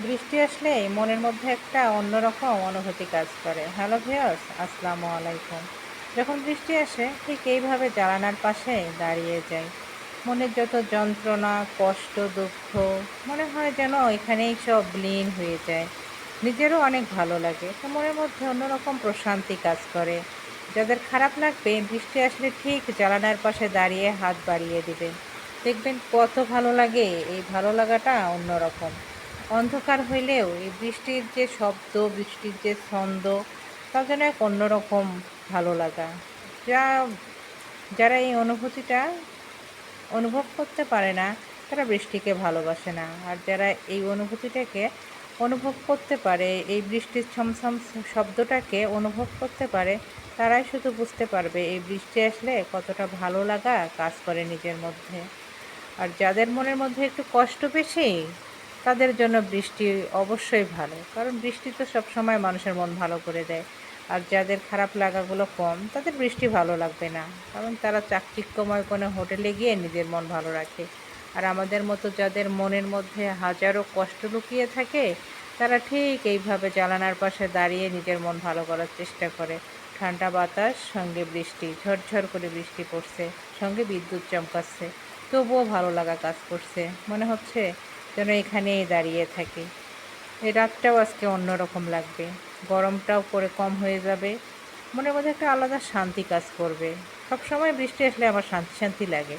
বৃষ্টি আসলে মনের মধ্যে একটা অন্যরকম অনুভূতি কাজ করে। হ্যালো ভিউয়ার্স, আসসালামু আলাইকুম। যখন বৃষ্টি আসে ঠিক এইভাবে জানালার পাশে দাঁড়িয়ে যাই। মনের যত যন্ত্রণা, কষ্ট, দুঃখ মনে হয় যেন এখানেই সব বিলীন হয়ে যায়। নিজেরও অনেক ভালো লাগে। তো মনের মধ্যে অন্যরকম প্রশান্তি কাজ করে। যাদের খারাপ লাগবে বৃষ্টি আসলে ঠিক জানালার পাশে দাঁড়িয়ে হাত বাড়িয়ে দিবেন। দেখবেন কত ভালো লাগে, এই ভালো লাগাটা অন্যরকম। অন্ধকার হইলেও এই বৃষ্টির যে শব্দ, বৃষ্টির যে ছন্দ, তার যেন এক অন্যরকম ভালো লাগা। যা যারা এই অনুভূতিটা অনুভব করতে পারে না, তারা বৃষ্টিকে ভালোবাসে না। আর যারা এই অনুভূতিটাকে অনুভব করতে পারে, এই বৃষ্টির ছমছম শব্দটাকে অনুভব করতে পারে, তারাই শুধু বুঝতে পারবে এই বৃষ্টি আসলে কতটা ভালো লাগা কাজ করে নিজের মধ্যে। আর যাদের মনের মধ্যে একটু কষ্ট বেশি, তাদের জন্য বৃষ্টি অবশ্যই ভালো। কারণ বৃষ্টি তো সবসময় মানুষের মন ভালো করে দেয়। আর যাদের খারাপ লাগাগুলো কম, তাদের বৃষ্টি ভালো লাগবে না। কারণ তারা চাকচিক্যময় কোনো হোটেলে গিয়ে নিজের মন ভালো রাখে। আর আমাদের মতো যাদের মনের মধ্যে হাজারো কষ্ট লুকিয়ে থাকে, তারা ঠিক এইভাবে জানালার পাশে দাঁড়িয়ে নিজের মন ভালো করার চেষ্টা করে। ঠান্ডা বাতাস, সঙ্গে বৃষ্টি, ঝরঝর করে বৃষ্টি পড়ছে, সঙ্গে বিদ্যুৎ চমকাচ্ছে। তবুও ভালো লাগা কাজ করছে। মনে হচ্ছে যেন এখানেই দাঁড়িয়ে থাকি। এই রাতটাও আজকে অন্যরকম লাগবে। গরমটাও পরে কম হয়ে যাবে। মনের মধ্যে একটা আলাদা শান্তি কাজ করবে। সবসময় বৃষ্টি আসলে আমার শান্তি শান্তি লাগে।